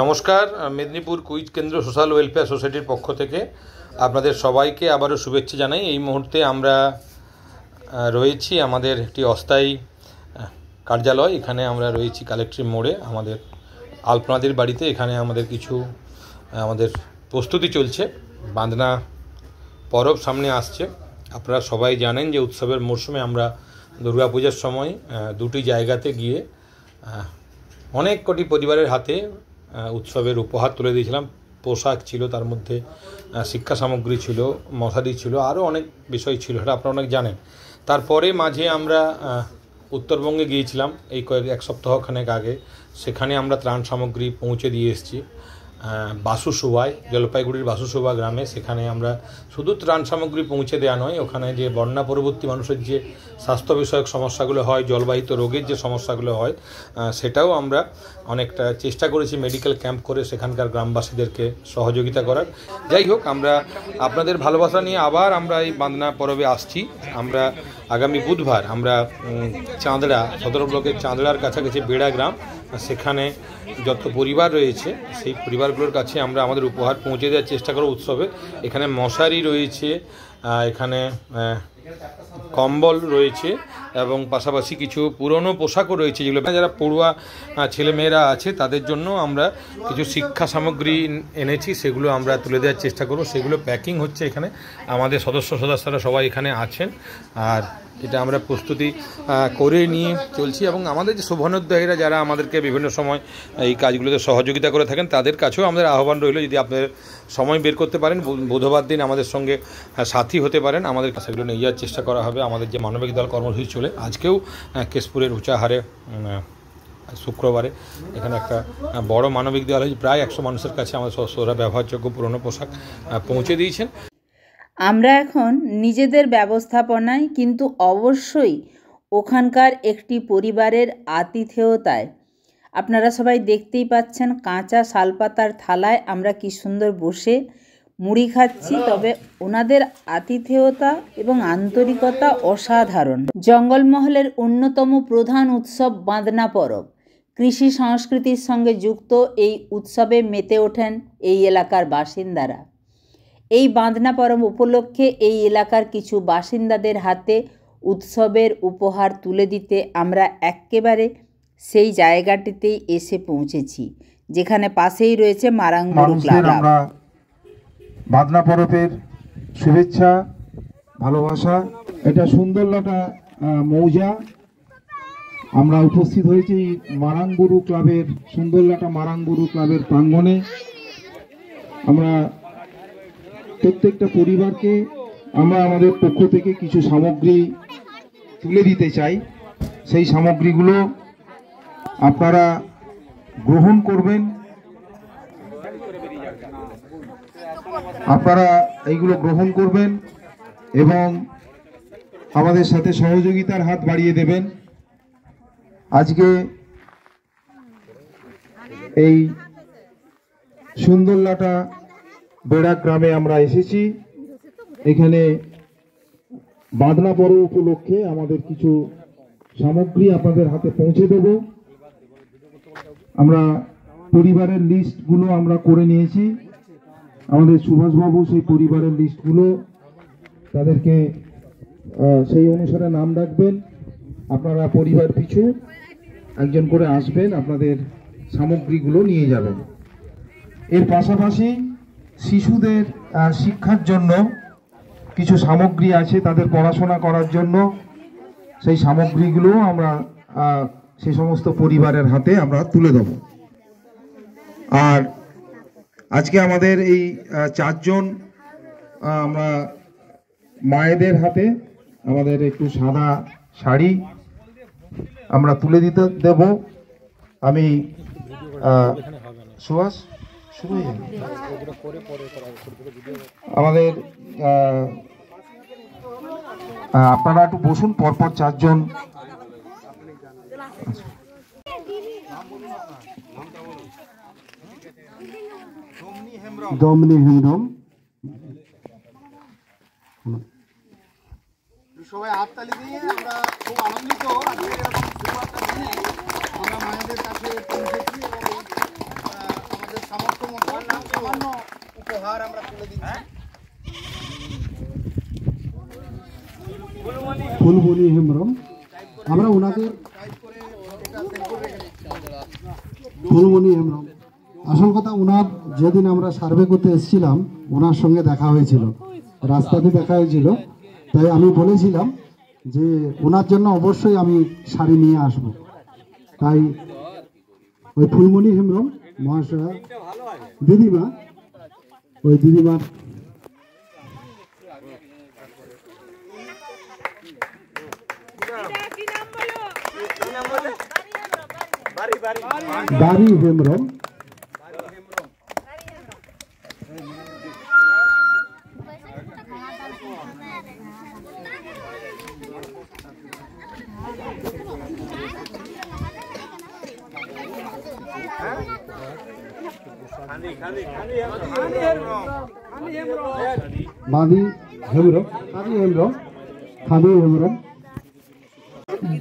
নমস্কার, মেদিনীপুর কুইজ কেন্দ্র social welfare সোসাইটির পক্ষ থেকে আপনাদের সবাইকে আবারও শুভেচ্ছা জানাই। এই মুহূর্তে আমরা রয়েছি আমাদের একটি অস্থায়ী কার্যালয়। এখানে আমরা রয়েছি কালেক্টরেট মোড়ে, আমাদের আলপনাদের বাড়িতে। এখানে আমাদের কিছু আমাদের প্রস্তুতি চলছে। বাঁধনা পরব সামনে আসছে। আপনারা সবাই জানেন যে উৎসবের মরশুমে আমরা দুর্গাপূজার সময় দুটি জায়গাতে গিয়ে অনেক কোটি পরিবারের হাতে উৎসবের উপহার তুলে দিয়েছিলাম। পোশাক ছিল, তার মধ্যে শিক্ষা সামগ্রী ছিল, মশারি ছিল, আরও অনেক বিষয় ছিল, সেটা আপনারা অনেক জানেন। তারপরে মাঝে আমরা উত্তরবঙ্গে গিয়েছিলাম এই এক সপ্তাহখানেক আগে। সেখানে আমরা ত্রাণ সামগ্রী পৌঁছে দিয়ে এসেছি বাসুসুবায়, জলপাইগুড়ির বাসুসুবা গ্রামে। সেখানে আমরা শুধু ত্রাণ সামগ্রী পৌঁছে দেওয়া নয়, ওখানে যে বন্যা পরবর্তী মানুষের যে স্বাস্থ্য বিষয়ক সমস্যাগুলো হয়, জলবাহিত রোগের যে সমস্যাগুলো হয়, সেটাও আমরা অনেকটা চেষ্টা করেছি মেডিকেল ক্যাম্প করে সেখানকার গ্রামবাসীদেরকে সহযোগিতা করার। যাই হোক, আমরা আপনাদের ভালোবাসা নিয়ে আবার আমরা এই বাঁধনা পরবে আসছি। আমরা আগামী বুধবার আমরা চাঁদড়া, সদর ব্লকের চাঁদড়ার কাছাকাছি বেড়া গ্রাম, সেখানে যত পরিবার রয়েছে সেই পরিবারগুলোর কাছে আমরা আমাদের উপহার পৌঁছে দেওয়ার চেষ্টা করব উৎসবে। এখানে মশারি রয়েছে, এখানে কম্বল রয়েছে এবং পাশাপাশি কিছু পুরনো পোশাকও রয়েছে, যেগুলো যারা পড়ুয়া ছেলেমেয়েরা আছে তাদের জন্য আমরা কিছু শিক্ষা সামগ্রী এনেছি, সেগুলো আমরা তুলে দেওয়ার চেষ্টা করব। সেগুলো প্যাকিং হচ্ছে এখানে। আমাদের সদস্যরা সবাই এখানে আছেন, আর এটা আমরা প্রস্তুতি করে নিয়ে চলছি। এবং আমাদের যে শুভানুধ্যায়ীরা যারা আমাদেরকে বিভিন্ন সময় এই কাজগুলোতে সহযোগিতা করে থাকেন, তাদের কাছেও আমাদের আহ্বান রইল, যদি আপনাদের সময় বের করতে পারেন বুধবার দিন আমাদের সঙ্গে সাথী হতে পারেন। আমাদের সেগুলো নিয়ে যাওয়ার চেষ্টা করা হবে। আমাদের যে মানবিক দল কর্মসূচি চলে, আজকেও কেশপুরের উঁচাহারে শুক্রবারে এখানে একটা বড় মানবিক দল হয়েছে। প্রায় 100 মানুষের কাছে আমাদের সদস্যরা ব্যবহারযোগ্য পুরনো পোশাক পৌঁছে দিয়েছেন। আমরা এখন নিজেদের ব্যবস্থাপনায়, কিন্তু অবশ্যই ওখানকার একটি পরিবারের আতিথেয়তায়, আপনারা সবাই দেখতেই পাচ্ছেন কাঁচা শালপাতার থালায় আমরা কি সুন্দর বসে মুড়ি খাচ্ছি। তবে ওনাদের আতিথেয়তা এবং আন্তরিকতা অসাধারণ। জঙ্গলমহলের অন্যতম প্রধান উৎসব বাঁধনা পরব। কৃষি সংস্কৃতির সঙ্গে যুক্ত এই উৎসবে মেতে ওঠেন এই এলাকার বাসিন্দারা। এই বাঁধনা পরব উপলক্ষে এই এলাকার কিছু বাসিন্দাদের হাতে উৎসবের উপহার তুলে দিতে আমরা একেবারে সেই জায়গাটিতেই এসে পৌঁছেছি, যেখানে পাশেই রয়েছে মারাংবুরু ক্লাব। বাঁধনা পরবের শুভেচ্ছা, ভালোবাসা। এটা সুন্দরলাটা মৌজা। আমরা উপস্থিত হয়েছি মারাংবুরু ক্লাবের, সুন্দরলাটা মারাংবুরু ক্লাবের প্রাঙ্গণে। আমরা প্রত্যেকটা পরিবারকে আমরা আমাদের পক্ষ থেকে কিছু সামগ্রী তুলে দিতে চাই। সেই সামগ্রীগুলো আপনারা গ্রহণ করবেন। আপনারা এইগুলো গ্রহণ করবেন এবং আমাদের সাথে সহযোগিতার হাত বাড়িয়ে দেবেন। আজকে এই সুন্দরলাটা বেড়া গ্রামে আমরা এসেছি। এখানে বাঁধনা পরব উপলক্ষে আমাদের কিছু সামগ্রী আপনাদের হাতে পৌঁছে দেব। আমরা পরিবারের লিস্টগুলো আমরা করে নিয়েছি। আমাদের সুভাষবাবু সেই পরিবারের লিস্টগুলো, তাদেরকে সেই অনুসারে নাম রাখবেন। আপনারা পরিবার পিছু একজন করে আসবেন, আপনাদের সামগ্রীগুলো নিয়ে যাবেন। এর পাশাপাশি শিশুদের শিক্ষার জন্য কিছু সামগ্রী আছে, তাদের পড়াশোনা করার জন্য। সেই সামগ্রীগুলো আমরা সেই সমস্ত পরিবারের হাতে আমরা তুলে দেব। আর আজকে আমাদের এই 4 জন আমরা মায়েদের হাতে আমাদের একটু সাদা শাড়ি আমরা তুলে দিতে দেব। আমি সুভাষ শুরু হয়ে যাবে আমাদের। আপনারা একটু বসুন, পরপর 4 জন। দমনি হেমব্রম। সবাই হাততালি দিয়ে আমরা খুব আনন্দিত। আজকে এরকম শুরু একটা দিনে আমরা মায়েদের কাছে পৌঁছেছি এবং আমাদের ফুলমণি হেমব্রম, আমরা ওনাদের ফুলমণি হেমব্রম, আসল কথা ওনার যেদিন আমরা সার্ভে করতে এসেছিলাম ওনার সঙ্গে দেখা হয়েছিল, রাস্তাতে দেখা হয়েছিল, তাই আমি বলেছিলাম যে ওনার জন্য অবশ্যই আমি শাড়ি নিয়ে আসব। তাই ওই ফুলমণি হেমব্রম মহাশয়া দিদিমা, ওই দিদিমার বাড়ি হেমব্রম, বাড়ি হেমব্রম, খাদি হেমব্রম, খাদি হেমব্রম,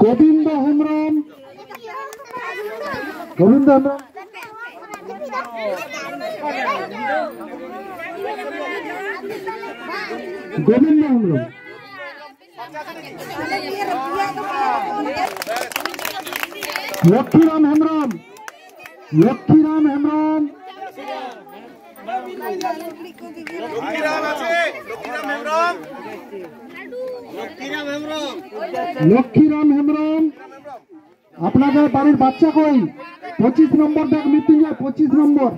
গোবিন্দ হেমব্রম, গোবিন্দ হেমব্রম, গোবিন্দ হেমব্রম, লক্ষ্মীরাম হেমব্রম, লক্ষ্মীরাম হেমব্রম, লক্ষ্মীরাম হেমব্রম। আপনাদের বাড়ির বাচ্চা কই? 25 নম্বর দেখ মৃত্যুঞ্জয়, 25 নম্বর।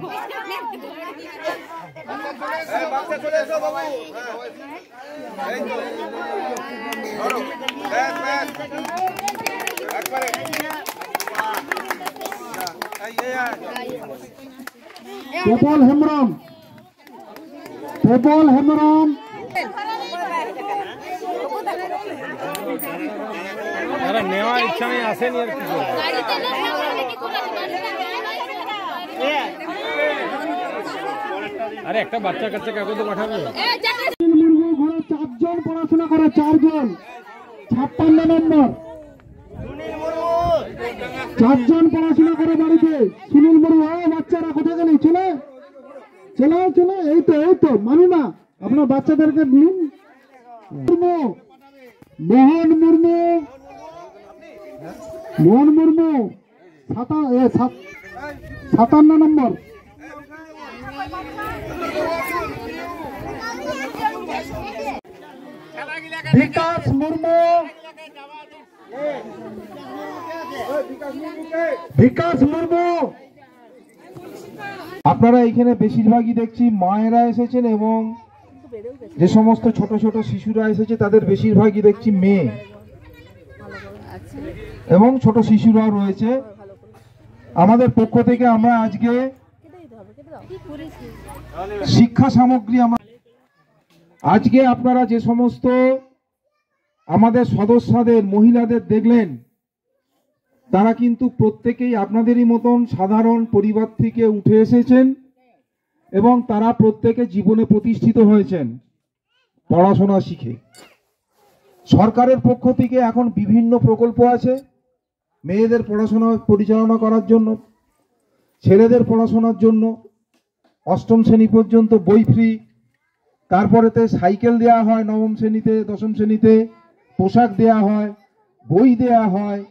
প্রবল হেমব্রম, প্রবল হেমব্রম, নেওয়ার ইচ্ছা নেই, আসেনি আর কি আরে একটা বাচ্চা কাচ্চা কাগজে পাঠাবে। মুর্মু ঘরে 4 জন পড়াশোনা করে, 4 জন, 56 নম্বর, 4 জন পড়াশোনা করে বাড়িতে। সুনীল মুর্মু, বাচ্চারা কোথায় গেলি? চলে চলে চলে, এই তো মানু না, আপনার বাচ্চাদেরকে নিন। মুর্মু, মোহন মুর্মু, মোহন মুর্মু 57 নম্বর, বিকাশ মুর্মু, বিকাশ মুর্মু। আপনারা এখানে বেশিরভাগই দেখছি মায়েরা এসেছেন এবং যে সমস্ত ছোট ছোট শিশুরা এসেছে তাদের বেশিরভাগই দেখছি মেয়ে এবং ছোট শিশুরাও রয়েছে। আমাদের পক্ষ থেকে আমরা আজকে শিক্ষা সামগ্রী, আজকে আপনারা যে সমস্ত আমাদের সদস্যদের মহিলাদের দেখলেন তারা কিন্তু প্রত্যেকেই আপনাদেরই মতন সাধারণ পরিবার থেকে উঠে এসেছেন এবং তারা প্রত্যেকে জীবনে প্রতিষ্ঠিত হয়েছেন পড়াশোনা শিখে। সরকারের পক্ষ থেকে এখন বিভিন্ন প্রকল্প আছে মেয়েদের পড়াশোনা পরিচালনা করার জন্য, ছেলেদের পড়াশোনার জন্য 8ম শ্রেণী পর্যন্ত বই ফ্রি, তারপরেতে সাইকেল দেয়া হয়, 9ম শ্রেণীতে 10ম শ্রেণীতে পোশাক দেয়া হয়, বই দেয়া হয়,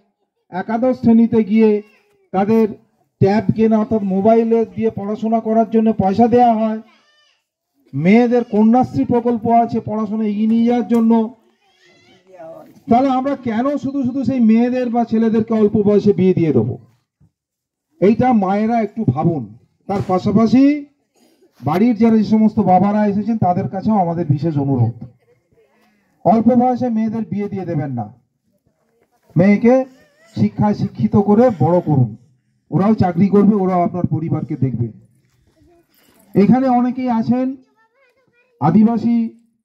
একাদশ শ্রেণীতে গিয়ে তাদের ট্যাব কেনা অর্থাৎ মোবাইলে দিয়ে পড়াশোনা করার জন্য পয়সা দেয়া হয়, মেয়েদের কন্যাশ্রী প্রকল্প আছে পড়াশোনা এগিয়ে নিয়ে যাওয়ার জন্য। তাহলে আমরা কেন শুধু শুধু সেই মেয়েদের বা ছেলেদেরকে অল্প বয়সে বিয়ে দিয়ে দেবো? এইটা মায়েরা একটু ভাবুন। তার পাশাপাশি বাড়ির যারা যে সমস্ত বাবারা এসেছেন তাদের কাছেও আমাদের বিশেষ অনুরোধ, অল্প বয়সে মেয়েদের বিয়ে দিয়ে দেবেন না, মেয়েকে শিক্ষায় শিক্ষিত করে বড় করুন, ওরাও চাকরি করবে, ওরাও আপনার পরিবারকে দেখবে। এখানে অনেকেই আছেন আদিবাসী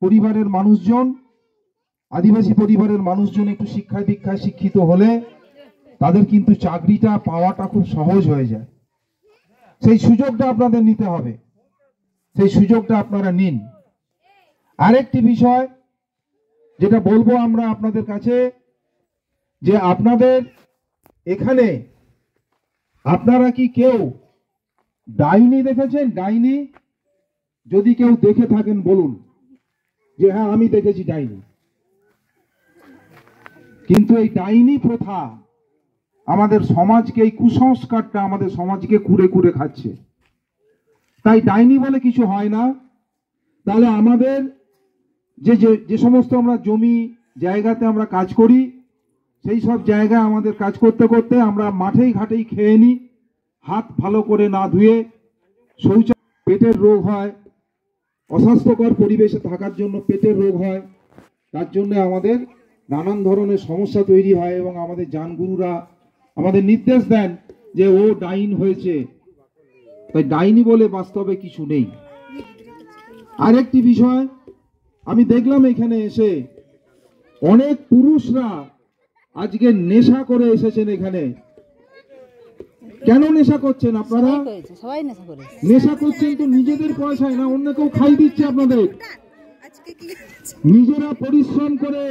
পরিবারের মানুষজন, আদিবাসী পরিবারের মানুষজন একটু শিক্ষায় দীক্ষায় শিক্ষিত হলে তাদের কিন্তু চাকরিটা পাওয়াটা খুব সহজ হয়ে যায়। সেই সুযোগটা আপনাদের নিতে হবে, সেই সুযোগটা আপনারা নিন। আরেকটি বিষয় যেটা বলবো আমরা আপনাদের কাছে, যে আপনাদের এখানে আপনারা কি কেউ ডাইনি দেখেছেন? ডাইনি যদি কেউ দেখে থাকেন বলুন যে হ্যাঁ আমি দেখেছি ডাইনি। কিন্তু এই ডাইনি প্রথা আমাদের সমাজকে, এই কুসংস্কারটা আমাদের সমাজকে কুরে কুরে খাচ্ছে। তাই ডাইনি বলে কিছু হয় না। তাহলে আমাদের যে যে সমস্ত আমরা জমি জায়গাতে আমরা কাজ করি, সেই সব জায়গায় আমাদের কাজ করতে করতে আমরা মাঠেই ঘাটেই খেয়ে নিই, হাত ভালো করে না ধুয়ে, পেটের রোগ হয়, অস্বাস্থ্যকর পরিবেশে থাকার জন্য পেটের রোগ হয়, তার জন্য আমাদের নানান ধরনের সমস্যা তৈরি হয় এবং আমাদের জানগুরুরা আমাদের নির্দেশ দেন যে ও ডাইন হয়েছে। তাই ডাইনি বলে বাস্তবে কিছু নেই। আরেকটি বিষয় আমি দেখলাম এখানে এসে অনেক পুরুষরা আজকে নেশা করে এসেছেন এখানে। কেন নেশা করছেন আপনারা? নেশা করছেন তো নিজেদের পয়সায় না, অন্য কেউ খাই দিচ্ছে আপনাদের। নিজেরা পরিশ্রম করে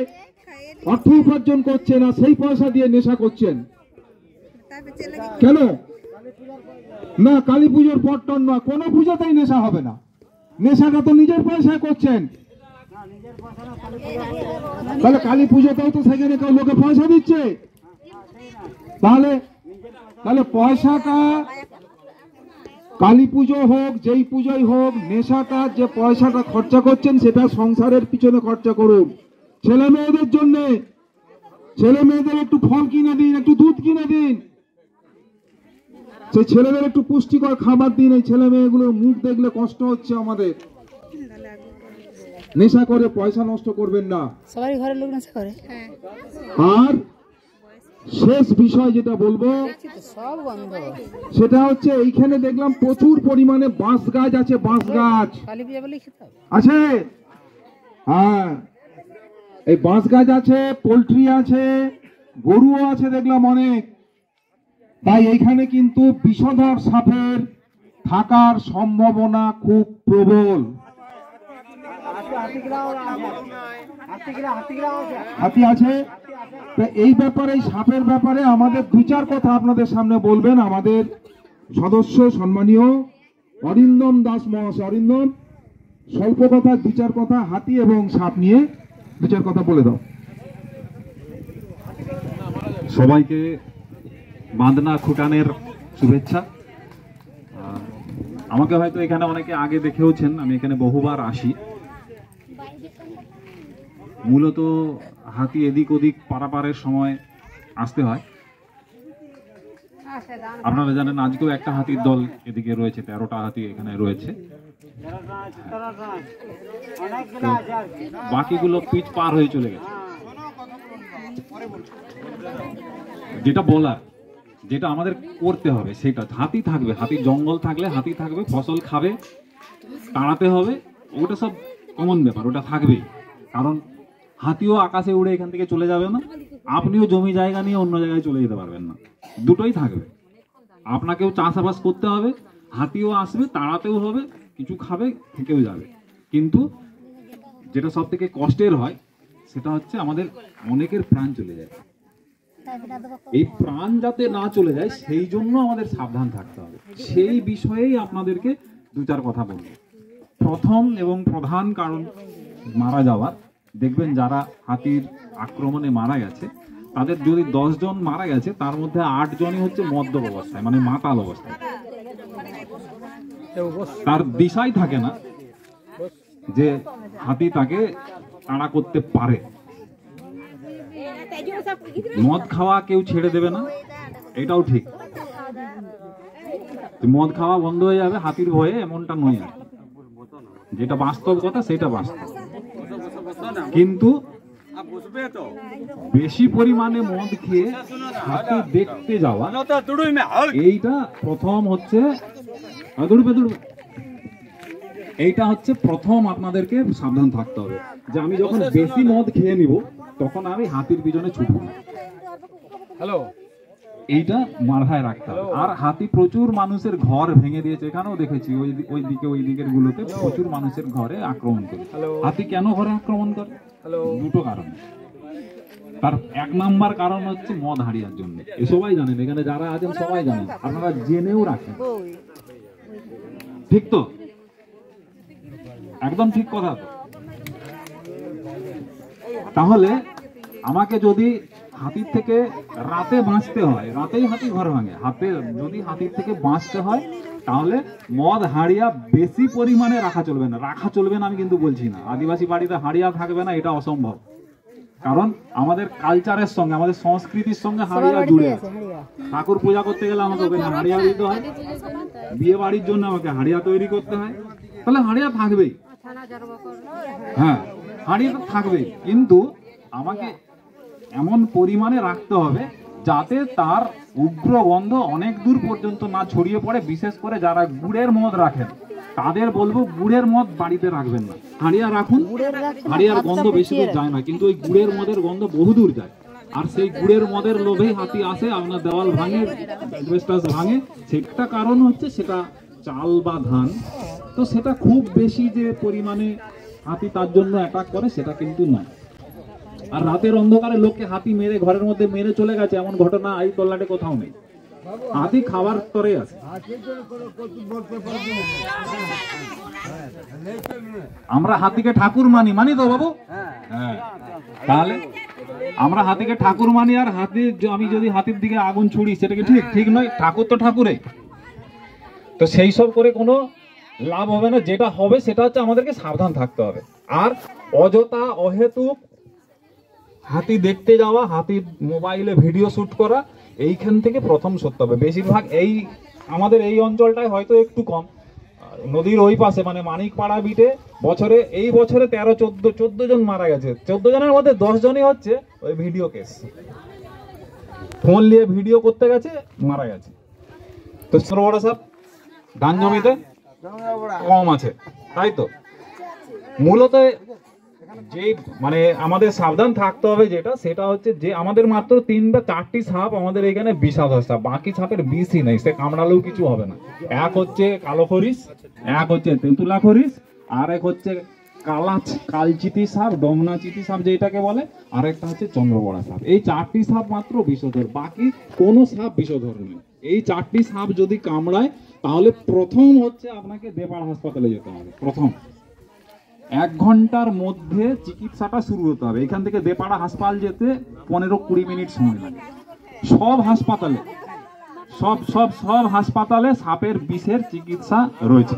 অর্থ উপার্জন করছেন আর সেই পয়সা দিয়ে নেশা করছেন কেন? না, কালী পুজোর পট্টন নয়, কোনো পুজোতেই নেশা হবে না। নেশাটা তো নিজের পয়সায় করছেন। তাহলে কালী পুজোতেও তো সেখানে কেউ লোকে পয়সা দিচ্ছে। তাহলে পয়সাটা কালী পুজো হোক, যেই পুজোই হোক, নেশাটা যে পয়সাটা খরচা করছেন সেটা সংসারের পিছনে খরচা করুন। ছেলে মেয়েদের জন্য, ছেলে মেয়েদের একটু ফল কিনে দিন, একটু দুধ কিনে দিন, সেই ছেলেদের একটু পুষ্টিকর খাবার দিন। এই ছেলে মেয়েগুলোর মুখ দেখলে কষ্ট হচ্ছে আমাদের। নেশা করে পয়সা নষ্ট করবেন না। সবারই ঘরের লোক নেশা করে। আর শেষ বিষয় যেটা বলবো সব বন্ধ। সেটা হচ্ছে এইখানে দেখলাম প্রচুর পরিমাণে বাঁশ গাছ আছে। বাঁশ গাছ কালী পূজা বলেই খেতে হবে আছে। হ্যাঁ, এই বাঁশ গাছ আছে, পোল্ট্রি আছে, গরুও আছে দেখলাম অনেক। তাই এইখানে কিন্তু বিষধর সাপের থাকার সম্ভাবনা খুব প্রবল। হাতি আছে। এই ব্যাপারে, এই সাপের ব্যাপারে আমাদের দু চার কথা আপনাদের সামনে বলবেন আমাদের সদস্য সম্মানীয় অরিন্দম দাস মহাশয়। অরিন্দম, স্বল্প কথা, দু চার কথা হাতি এবং সাপ নিয়ে দু চার কথা বলে দাও। সবাইকে বাঁধনা খুটানের শুভেচ্ছা। আমাকে হয়তো এখানে অনেকে আগে দেখেওছেন, আমি এখানে বহুবার আসি। মূলত হাতি এদিক ওদিক পারাপারের সময় আসতে হয়। আপনারা জানেন আজকেও একটা হাতির দল এদিকে রয়েছে, 13টা হাতি এখানে রয়েছে। বাকিগুলো পিচ পার হয়ে চলে গেছে। যেটা বলার, যেটা আমাদের করতে হবে সেটা, হাতি থাকবে, হাতির জঙ্গল থাকলে হাতি থাকবে, ফসল খাবে, তাড়াতে হবে, ওটা সব কমন ব্যাপার, ওটা থাকবেই। কারণ হাতিও আকাশে উড়ে এখান থেকে চলে যাবে না, আপনিও জমি জায়গা নিয়ে অন্য জায়গায় চলে যেতে পারবেন না, দুটোই থাকবে। আপনাকেও চাষাবাস করতে হবে, হাতিও আসবে, তাড়াতেও হবে, কিছু খাবে, থেকেও যাবে। কিন্তু যেটা সব থেকে কষ্টের হয় সেটা হচ্ছে আমাদের অনেকের প্রাণ চলে যায়। এই প্রাণ যাতে না চলে যায় সেই জন্য আমাদের সাবধান থাকতে হবে। সেই বিষয়েই আপনাদেরকে দু চার কথা বলব। প্রথম এবং প্রধান কারণ মারা যাওয়ার, দেখবেন যারা হাতির আক্রমণে মারা গেছে তাদের যদি 10 জন মারা গেছে তার মধ্যে 8 জনই হচ্ছে মদ্যপ অবস্থায়, মানে মাতাল অবস্থায়। তার দিশাই থাকে না যে হাতি তাকে তাড়া করতে পারে। মদ খাওয়া কেউ ছেড়ে দেবে না, এটাও ঠিক। মদ খাওয়া বন্ধ হয়ে যাবে হাতির ভয়ে, এমনটা নয়। আর যেটা বাস্তব কথা সেটা বাস্তব। কিন্তু বেশি পরিমাণে মদ খেয়ে হাতি দেখতে যাওয়া, এইটা প্রথম হচ্ছে, এইটা হচ্ছে প্রথম আপনাদেরকে সাবধান থাকতে হবে যে আমি যখন বেশি মদ খেয়ে নিব তখন আমি হাতির পিছনে ছুটব না। এইটা মাথায় রাখতে হবে। আর হাতি প্রচুর মানুষের ঘর ভেঙে দিয়েছে, এখানেও দেখেছি ওই দিকের গুলোতে প্রচুর মানুষের ঘরে আক্রমণ করে। হাতি কেন ঘরে আক্রমণ করে? দুটো কারণ। তার 1 নাম্বার কারণ হচ্ছে মদ হারিয়ার জন্য। সবাই জানেন, এখানে যারা আছেন সবাই জানেন, আপনারা জেনেও রাখেন। ঠিক তো? একদম ঠিক কথা তো। তাহলে আমাকে যদি হাতির থেকে রাতে বাঁচতে হয়, রাতেই হাতি ঘর ভাঙে, যদি হাতির থেকে বাঁচতে হয় তাহলে মদ হাড়িয়া বেশি পরিমাণে রাখা চলবে না। রাখা চলবে না আমি কিন্তু বলছি না, আদিবাসী বাড়িতে হাড়িয়া থাকবে না, এটা অসম্ভব। কারণ আমাদের কালচারের সঙ্গে, আমাদের সংস্কৃতির সঙ্গে হাড়িয়া জুড়ে আছে। ঠাকুর পূজা করতে গেলে আমাকে ওখানে হাড়িয়া দিতে হয়, বিয়ে বাড়ির জন্য আমাকে হাড়িয়া তৈরি করতে হয়, তাহলে হাড়িয়া থাকবেই। হ্যাঁ, হাড়িয়া তো থাকবেই, কিন্তু আমাকে এমন পরিমাণে রাখতে হবে যাতে তার উগ্র গন্ধ অনেক দূর পর্যন্ত না ছড়িয়ে পড়ে। বিশেষ করে যারা গুড়ের মদ রাখেন তাদের বলবো গুড়ের মদ বাড়িতে রাখবেন না, হাড়িয়া রাখুন। হাড়িয়ার গন্ধ বেশি দূর যায় না, কিন্তু ওই গুড়ের মদের গন্ধ বহুদূর যায়। আর সেই গুড়ের মদের লোভেই হাতি আসে, আপনার দেওয়াল ভাঙে, অ্যাসবেস্টস ভাঙে। সেটা কারণ হচ্ছে সেটা চাল বা ধান, তো সেটা খুব বেশি যে পরিমাণে হাতি তার জন্য অ্যাটাক করে সেটা কিন্তু নয়। আর রাতের অন্ধকারে লোককে হাতি মেরে ঘরের মধ্যে মেরে চলে গেছে এমন ঘটনা এই তল্লাটে কোথাও নেই। হাতি খাবার তরে আছে। আমরা হাতিকে ঠাকুর মানি তো বাবু? হ্যাঁ, তাহলে আমরা হাতিকে ঠাকুর মানি, আর আমি যদি হাতির দিকে আগুন ছুড়ি সেটা কি ঠিক নয়? ঠাকুর তো ঠাকুরে, তো সেই সব করে কোনো লাভ হবে না। যেটা হবে সেটা হচ্ছে আমাদেরকে সাবধান থাকতে হবে। আর অযথা অহেতুক হাতি দেখতে যাওয়া, হাতির মোবাইলে ভিডিও শুট করা, এইখান থেকে প্রথম সরতে হবে। বেশিরভাগ আমাদের এই অঞ্চলটায় হয়তো একটু কম, নদীর ওই পাশে মানে মানিকপাড়া বিটে এই বছরে 13-14 জন মারা গেছে। 14 জনের মধ্যে 10 জনই হচ্ছে ওই ভিডিও কেস, ফোন নিয়ে ভিডিও করতে গেছে মারা গেছে। তো বড় সব ধান জমিতে কম আছে, তাই তো? মূলত যে মানে আমাদের সাবধান থাকতে হবে সেটা হচ্ছে যে আমাদের মাত্র 3 বা 4টি সাপ আমাদের এখানে বিষাদর সাপ, বাকি সাপের বিষই নেই, সে কামড়ালেও কিছু হবে না। এক হচ্ছে কালো খরিস, এক হচ্ছে তেঁতুলা খরিস, আর এক হচ্ছে কালচিতি সাপ, দমনা চিতি সাপ যেটাকে বলে, আর একটা হচ্ছে চন্দ্রবড়া সাপ। এই 4টি সাপ মাত্র বিষধর, বাকি কোনো সাপ বিষধর নেই। এই 4টি সাপ যদি কামড়ায় তাহলে প্রথম হচ্ছে আপনাকে দেপাড়া হাসপাতালে যেতে হবে। প্রথম 1 ঘন্টার মধ্যে চিকিৎসাটা শুরু হতে হবে। এখান থেকে দেপাড়া হাসপাতাল যেতে 15-20 মিনিট সময় লাগে। সব হাসপাতালে সাপের বিষের চিকিৎসা রয়েছে।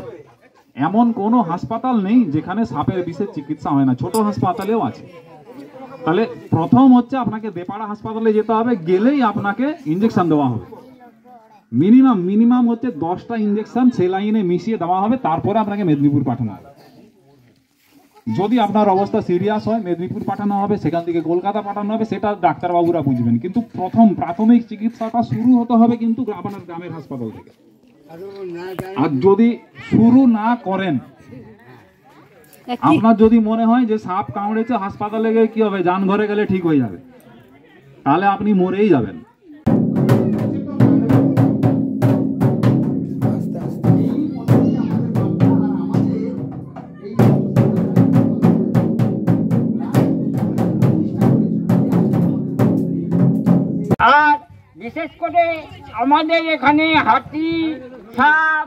এমন কোনো হাসপাতাল নেই যেখানে সাপের বিষের চিকিৎসা হয় না, ছোট হাসপাতালেও আছে। তাহলে প্রথম হচ্ছে আপনাকে দেপাড়া হাসপাতালে যেতে হবে, গেলেই আপনাকে ইঞ্জেকশন দেওয়া হবে। মিনিমাম হচ্ছে 10টা ইঞ্জেকশন সেলাইনে মিশিয়ে দেওয়া হবে, তারপরে আপনাকে মেদিনীপুর পাঠানো হবে। যদি আপনার অবস্থা সিরিয়াস হয় মেদিনীপুর পাঠানো হবে, সেখান থেকে কলকাতা পাঠানো হবে, সেটা ডাক্তারবাবুরা বুঝবেন। কিন্তু প্রাথমিক চিকিৎসাটা শুরু হতে হবে কিন্তু আপনার গ্রামের হাসপাতাল থেকে। আর যদি শুরু না করেন, আপনার যদি মনে হয় যে সাপ কামড়েছে হাসপাতালে গিয়ে কি হবে, যান ঘরে গেলে ঠিক হয়ে যাবে, তাহলে আপনি মরেই যাবেন। আর বিশেষ করে আমাদের এখানে হাতি, সাপ,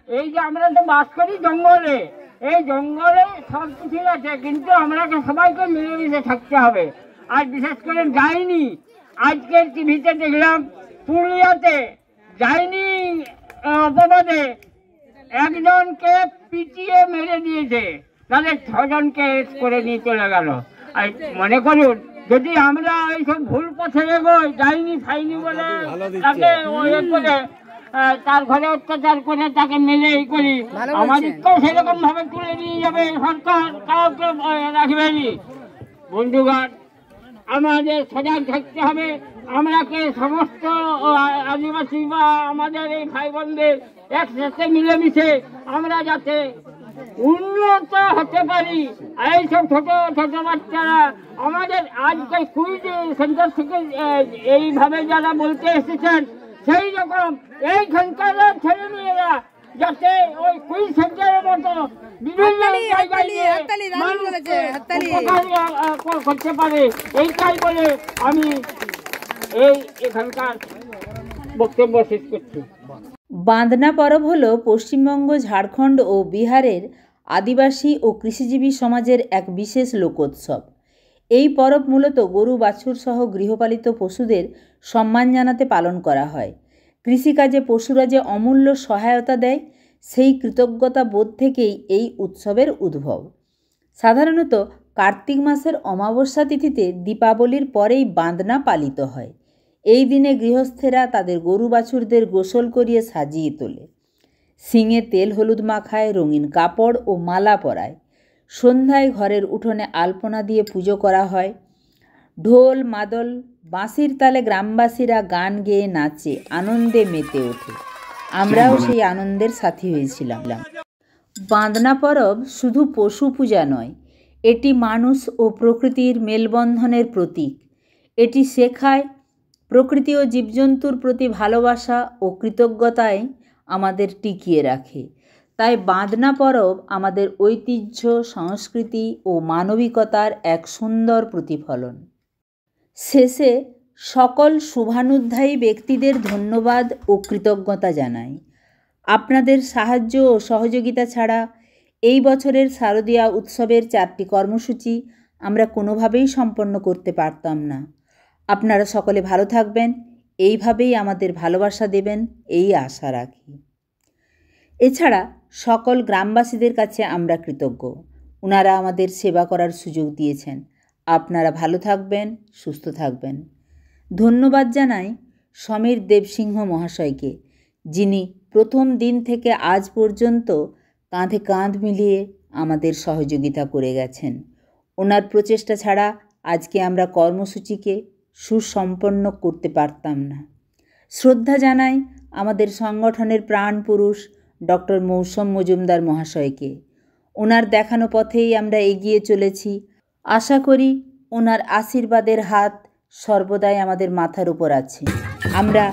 এই যে আমরা তো বাস করি জঙ্গলে, এই জঙ্গলে সব কিছু আছে, কিন্তু আমরা সবাইকে মিলেমিশে থাকতে হবে। আর বিশেষ করে ডাইনি, আজকের টিভিতে দেখলাম পুরুলিয়াতে ডাইনি অপবাদে একজনকে পিটিয়ে মেরে দিয়েছে, তাদের 6 জনকে করে নিয়ে চলে গেল। আর মনে করুন যদি আমরা এইসব ভুল পথে এগোই, ডাইনি ফাইনি বলে তাকে করে তার ঘরে অত্যাচার করে তাকে মেলে করি, আমাদেরকেও সেরকম ভাবে তুলে নিয়ে যাবে সরকার, কাউকে রাখবেনি। বন্ধুগণ, আমাদের সজাগ থাকতে হবে। আমরাকে সমস্ত আদিবাসী বা আমাদের এই ভাই বোনদের একসাথে মিলেমিশে আমরা যাতে উন্নত হতে পারি। এইসব ছোট ছোট বাচ্চারা আমাদের আজকাল কুইজ সেন্টার থেকে এইভাবে যারা বলতে এসেছেন, সেই রকম এইখানকার ছেলে মেয়েরা যাতে ওই কুইজ সেন্টারের মতো বিভিন্ন জায়গায় করতে পারে, এইটাই বলে আমি এখানকার বক্তব্য শেষ করছি। বাঁধনা পরব হল পশ্চিমবঙ্গ, ঝাড়খণ্ড ও বিহারের আদিবাসী ও কৃষিজীবী সমাজের এক বিশেষ লোকোৎসব। এই পরব মূলত গরু বাছুর সহ গৃহপালিত পশুদের সম্মান জানাতে পালন করা হয়। কৃষিকাজে পশুরা যে অমূল্য সহায়তা দেয়, সেই কৃতজ্ঞতা বোধ থেকেই এই উৎসবের উদ্ভব। সাধারণত কার্তিক মাসের অমাবস্যা তিথিতে দীপাবলির পরেই বাঁধনা পালিত হয়। এই দিনে গৃহস্থেরা তাদের গরু বাছুরদের গোসল করিয়ে সাজিয়ে তোলে, শিঙে তেল হলুদ মাখায়, রঙিন কাপড় ও মালা পরায়। সন্ধ্যায় ঘরের উঠোনে আলপনা দিয়ে পুজো করা হয়। ঢোল মাদল বাঁশির তালে গ্রামবাসীরা গান গেয়ে নাচে, আনন্দে মেতে ওঠে। আমরাও সেই আনন্দের সাথী হয়েছিলাম। বাঁধনা পরব শুধু পশু পূজা নয়, এটি মানুষ ও প্রকৃতির মেলবন্ধনের প্রতীক। এটি শেখায় প্রকৃতি ও জীবজন্তুর প্রতি ভালোবাসা ও কৃতজ্ঞতায় আমাদের টিকিয়ে রাখে। তাই বাঁধনা পরব আমাদের ঐতিহ্য, সংস্কৃতি ও মানবিকতার এক সুন্দর প্রতিফলন। শেষে সকল শুভানুধ্যায়ী ব্যক্তিদের ধন্যবাদ ও কৃতজ্ঞতা জানাই। আপনাদের সাহায্য ও সহযোগিতা ছাড়া এই বছরের শারদীয়া উৎসবের 4টি কর্মসূচি আমরা কোনোভাবেই সম্পন্ন করতে পারতাম না। আপনারা সকলে ভালো থাকবেন, এইভাবেই আমাদের ভালোবাসা দেবেন, এই আশা রাখি। এছাড়া সকল গ্রামবাসীদের কাছে আমরা কৃতজ্ঞ। ওনারা আমাদের সেবা করার সুযোগ দিয়েছেন। আপনারা ভালো থাকবেন, সুস্থ থাকবেন। ধন্যবাদ জানাই সমীর দেবসিংহ মহাশয়কে, যিনি প্রথম দিন থেকে আজ পর্যন্ত কাঁধে কাঁধ মিলিয়ে আমাদের সহযোগিতা করে গেছেন। ওনার প্রচেষ্টা ছাড়া আজকে আমরা কর্মসূচিকে সুসম্পন্ন করতে পারতাম না। শ্রদ্ধা জানাই আমাদের সংগঠনের প্রাণপুরুষ ডক্টর মৌসম মজুমদার মহাশয়কে। ওনার দেখানো পথেই আমরা এগিয়ে চলেছি। আশা করি ওনার আশীর্বাদের হাত সর্বদাই আমাদের মাথার উপর আছে। আমরা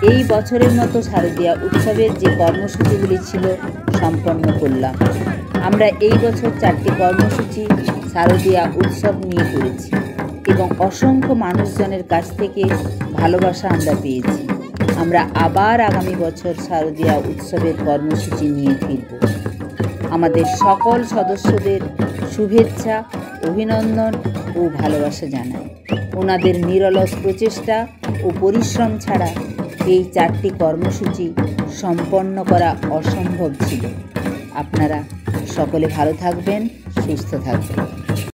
এই বছরের মতো শারদীয়া উৎসবের যে কর্মসূচিগুলি ছিল সম্পন্ন করলাম। আমরা এই বছর 4টি কর্মসূচি শারদীয়া উৎসব নিয়ে করেছি এবং অসংখ্য মানুষজনের কাছ থেকে ভালোবাসা আমরা পেয়েছি। আমরা আবার আগামী বছর শারদীয়া উৎসবের কর্মসূচি নিয়ে ফিরব। আমাদের সকল সদস্যদের শুভেচ্ছা, অভিনন্দন ও ভালোবাসা জানাই। ওনাদের নিরলস প্রচেষ্টা ও পরিশ্রম ছাড়া এই 4টি কর্মসূচি সম্পন্ন করা অসম্ভব ছিল। আপনারা সকলে ভালো থাকবেন, সুস্থ থাকবেন।